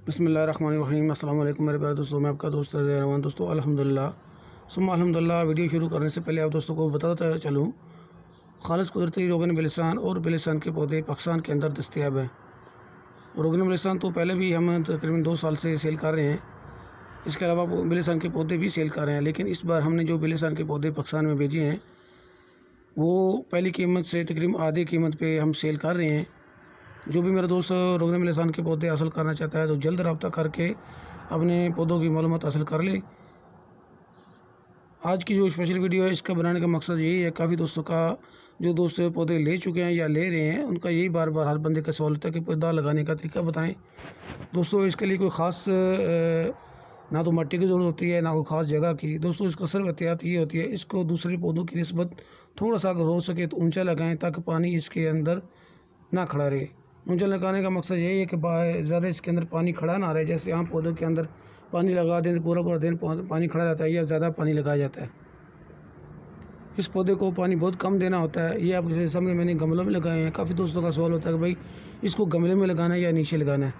बिस्मिल्लाहिर्रहमानिर्रहीम। अस्सलाम वालेकुम मेरे प्यारे दोस्तों, मैं आपका दोस्त रहमान। दोस्तों अल्हम्दुलिल्लाह वीडियो शुरू करने से पहले आप दोस्तों को बताता चलूँ, खालिस कुदरती रोगन बिलिस्तान और बिलिस्तान के पौधे पाकिस्तान के अंदर दस्तयाब हैं। रोगन बिलिस्तान तो पहले भी हम तकरीबन 2 साल से सेल कर रहे हैं। इसके अलावा बिलिस्तान के पौधे भी सेल कर रहे हैं, लेकिन इस बार हमने जो बिलिस्तान के पौधे पाकिस्तान में भेजे हैं वो पहली कीमत से तकरीबन आधी कीमत पे हम सेल कर रहे हैं। जो भी मेरा दोस्त रोगन बिलिस्तान के पौधे हासिल करना चाहता है तो जल्द रब्ता करके अपने पौधों की मालूमात हासिल कर ले। आज की जो स्पेशल वीडियो है इसका बनाने का मकसद यही है, काफ़ी दोस्तों का जो दोस्त पौधे ले चुके हैं या ले रहे हैं उनका यही बार बार हर बंदे का सवाल होता है कि पौधा लगाने का तरीका बताएं। दोस्तों इसके लिए कोई ख़ास ना तो मिट्टी की ज़रूरत होती है ना कोई ख़ास जगह की। दोस्तों इसका सिर्फ एहतियात ये होती है, इसको दूसरे पौधों की निस्बत थोड़ा सा अगर हो सके तो ऊंचा लगाएं ताकि पानी इसके अंदर ना खड़ा रहे। ऊंचा लगाने का मकसद यही है कि ज़्यादा इसके अंदर पानी खड़ा ना रहे। जैसे आम पौधों के अंदर पानी लगा दें तो पूरा दिन पानी खड़ा रहता है या ज़्यादा पानी लगाया जाता है। इस पौधे को पानी बहुत कम देना होता है। ये आपके सामने मैंने गमलों में लगाए हैं। काफ़ी दोस्तों का सवाल होता है कि भाई इसको गमले में लगाना है या नीचे लगाना है।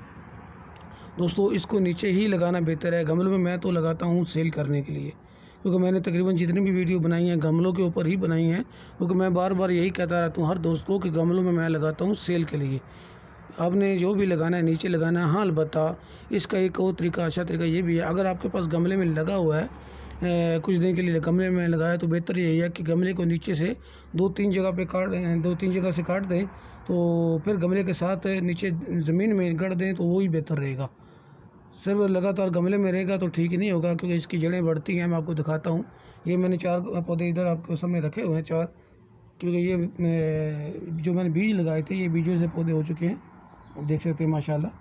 दोस्तों इसको नीचे ही लगाना बेहतर है। गमलों में मैं तो लगाता हूँ सेल करने के लिए, क्योंकि मैंने तकरीबन जितनी भी वीडियो बनाई हैं गमलों के ऊपर ही बनाई हैं, क्योंकि मैं बार बार यही कहता रहता हूँ हर दोस्त को कि गमलों में मैं लगाता हूँ सेल के लिए। आपने जो भी लगाना है नीचे लगाना है। हाँ अलबत्ता इसका एक और तरीका, अच्छा तरीका ये भी है, अगर आपके पास गमले में लगा हुआ है कुछ दिन के लिए गमले में लगाया तो बेहतर यही है कि गमले को नीचे से 2-3 जगह से काट दें, तो फिर गमले के साथ नीचे ज़मीन में गड़ दें तो वही बेहतर रहेगा। सिर्फ लगातार गमले में रहेगा तो ठीक नहीं होगा, क्योंकि इसकी जड़ें बढ़ती हैं। मैं आपको दिखाता हूँ, ये मैंने 4 पौधे इधर आपके सामने रखे हुए हैं 4, क्योंकि ये जो मैंने बीज लगाए थे ये बीजों से पौधे हो चुके हैं, देख सकते हैं माशाल्लाह।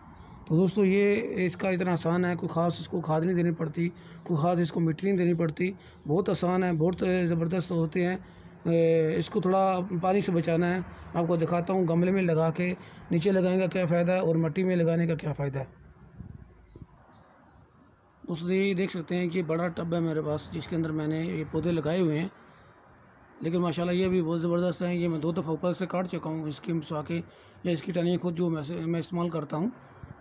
तो दोस्तों ये इसका इतना आसान है, कोई ख़ास इसको खाद नहीं देनी पड़ती, कोई ख़ास इसको मिट्टी नहीं देनी पड़ती, बहुत आसान है, बहुत ज़बरदस्त होते हैं। इसको थोड़ा पानी से बचाना है। आपको दिखाता हूँ गमले में लगा के नीचे लगाने का क्या फ़ायदा है और मिट्टी में लगाने का क्या फ़ायदा है। दोस्तों ये देख सकते हैं कि बड़ा टब है मेरे पास जिसके अंदर मैंने ये पौधे लगाए हुए हैं, लेकिन माशाल्लाह ये भी बहुत ज़बरदस्त हैं। ये मैं 2 दफ़ा ऊपर से काट चुका हूँ इसकी मसाके या इसकी टहनियाँ खुद जो मैं इस्तेमाल करता हूँ।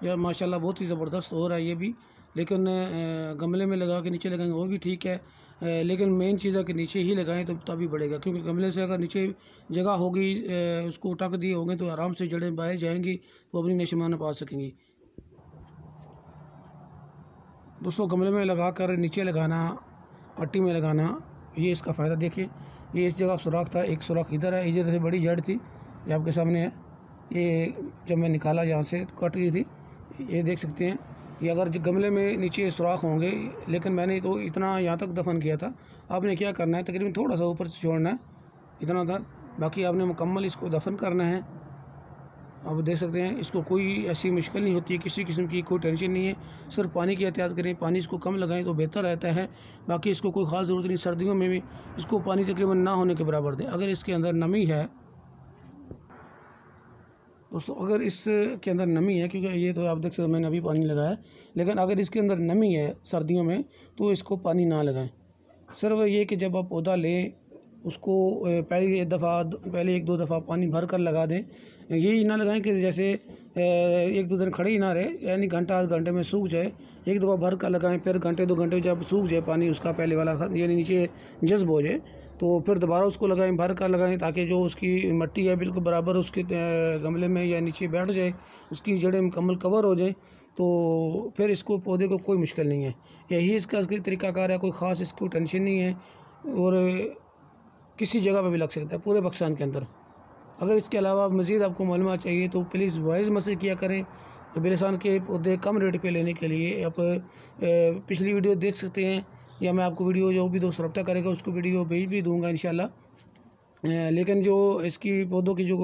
यह माशाल्लाह बहुत ही ज़बरदस्त हो रहा है ये भी, लेकिन गमले में लगा के नीचे लगाएंगे वो भी ठीक है, लेकिन मेन चीज़ है कि नीचे ही लगाएं तो तभी बढ़ेगा, क्योंकि गमले से अगर नीचे जगह होगी उसको टक दिए होंगे तो आराम से जड़ें बाहर जाएंगी तो अपनी नशोमान पा सकेंगी। दोस्तों गमले में लगा कर नीचे लगाना, पट्टी में लगाना, ये इसका फ़ायदा देखिए। ये इस जगह सुराख था, एक सुराख इधर है, इधर से बड़ी जड़ थी, ये आपके सामने है। ये जब मैं निकाला यहाँ से तो कट गई थी, ये देख सकते हैं। ये अगर गमले में नीचे सुराख होंगे, लेकिन मैंने तो इतना यहाँ तक दफन किया था। आपने क्या करना है, तकरीबन थोड़ा सा ऊपर से छोड़ना है इतना था, बाकी आपने मुकम्मल इसको दफन करना है। आप देख सकते हैं इसको कोई ऐसी मुश्किल नहीं होती है, किसी किस्म की कोई टेंशन नहीं है। सिर्फ पानी की एहतियात करें, पानी इसको कम लगाएं तो बेहतर रहता है। बाकी इसको कोई ख़ास ज़रूरत नहीं, सर्दियों में भी इसको पानी तकरीबन ना होने के बराबर दें। अगर इसके अंदर नमी है दोस्तों, अगर इसके अंदर नमी है, क्योंकि ये तो आप देख सकते हैं मैंने अभी पानी लगाया है, लेकिन अगर इसके अंदर नमी है सर्दियों में तो इसको पानी ना लगाएं। सिर्फ ये कि जब आप पौधा लें उसको पहले 1-2 दफ़ा पानी भर कर लगा दें। यही ना लगाएं कि जैसे 1-2 दिन खड़े ही ना रहे, यानी घंटा आध घंटे में सूख जाए। एक दफ़ा भर कर लगाएं, फिर घंटे 2 घंटे जब सूख जाए पानी उसका पहले वाला यानी नीचे जज्ब हो जाए तो फिर दोबारा उसको लगाएं, भर कर लगाएं, ताकि जो उसकी मिट्टी है बिल्कुल बराबर उसके गमले में या नीचे बैठ जाए, उसकी जड़ें मुकम्मल कवर हो जाए, तो फिर इसको पौधे को कोई मुश्किल नहीं है। यही इसका तरीक़ाकार है, कोई ख़ास इसको टेंशन नहीं है और किसी जगह पर भी लग सकता है पूरे पाकिस्तान के अंदर। अगर इसके अलावा मज़ीद आपको मालूमात चाहिए तो प्लीज़ वॉइस मैसेज किया करें। बिलिस्तान के पौधे कम रेट पे लेने के लिए आप पिछली वीडियो देख सकते हैं, या मैं आपको वीडियो जो भी दोस्त रब्ता करेगा उसको वीडियो भेज भी दूँगा इंशाल्लाह। लेकिन जो इसकी पौधों की जो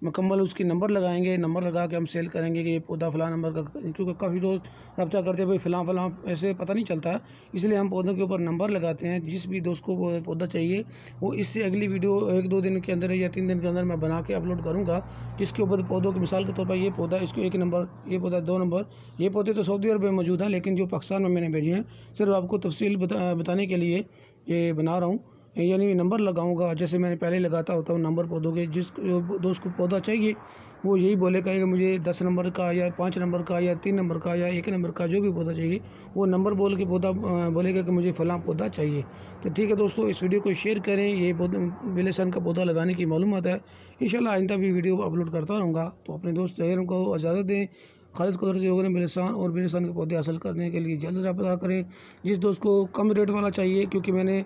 मुकम्मल उसकी नंबर लगाएंगे, नंबर लगा के हम सेल करेंगे कि ये पौधा फ़लाँ नंबर का, क्योंकि काफ़ी लोग रब्ता करते हैं भाई फ़लाँ ऐसे पता नहीं चलता, इसलिए हम पौधों के ऊपर नंबर लगाते हैं। जिस भी दोस्त को पौधा चाहिए वो इससे अगली वीडियो 1-2 दिन के अंदर या 3 दिन के अंदर मैं बना के अपलोड करूँगा, जिसके ऊपर पौधों की मिसाल के तौर पर ये पौधा इसको 1 नंबर, ये पौधा 2 नंबर। ये पौधे तो सऊदी अरब में मौजूद हैं, लेकिन जो पाकिस्तान में मैंने भेजे हैं सिर्फ आपको तफसील बताने के लिए ये बना रहा हूँ। यानी नंबर लगाऊंगा, जैसे मैंने पहले लगाता होता हूँ नंबर पौधों के। जिस दोस्त को पौधा चाहिए वो यही बोलेगा कि मुझे 10 नंबर का या 5 नंबर का या 3 नंबर का या 1 नंबर का जो भी पौधा चाहिए, वो नंबर बोल के पौधा बोलेगा कि मुझे फ़लाँ पौधा चाहिए। तो ठीक है दोस्तों, इस वीडियो को शेयर करें। ये बेलेसन का पौधा लगाने की मालूमात है। इंशाल्लाह आइंदा भी वीडियो अपलोड करता रहूँगा। तो अपने दोस्त तैयारों को इजाज़त दें। खालिद कुदरती योगन बेलसान और बेलसान के पौधे हासिल करने के लिए जल्द रब्ता करें। जिस दोस्त को कम रेट वाला चाहिए, क्योंकि मैंने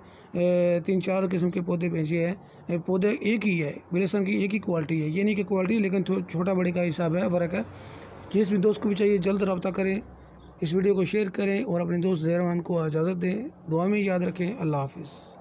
3-4 किस्म के पौधे भेजे हैं, पौधे एक ही है, बेलसान की एक ही क्वालिटी है, ये नहीं कि क्वालिटी लेकिन छोटा बड़े का हिसाब है, फ़र्क है। जिस भी दोस्त को भी चाहिए जल्द रब्ता करें। इस वीडियो को शेयर करें और अपने दोस्त ज़हरमान को इजाज़त दें। दुआ में याद रखें। अल्लाह हाफ़िज़।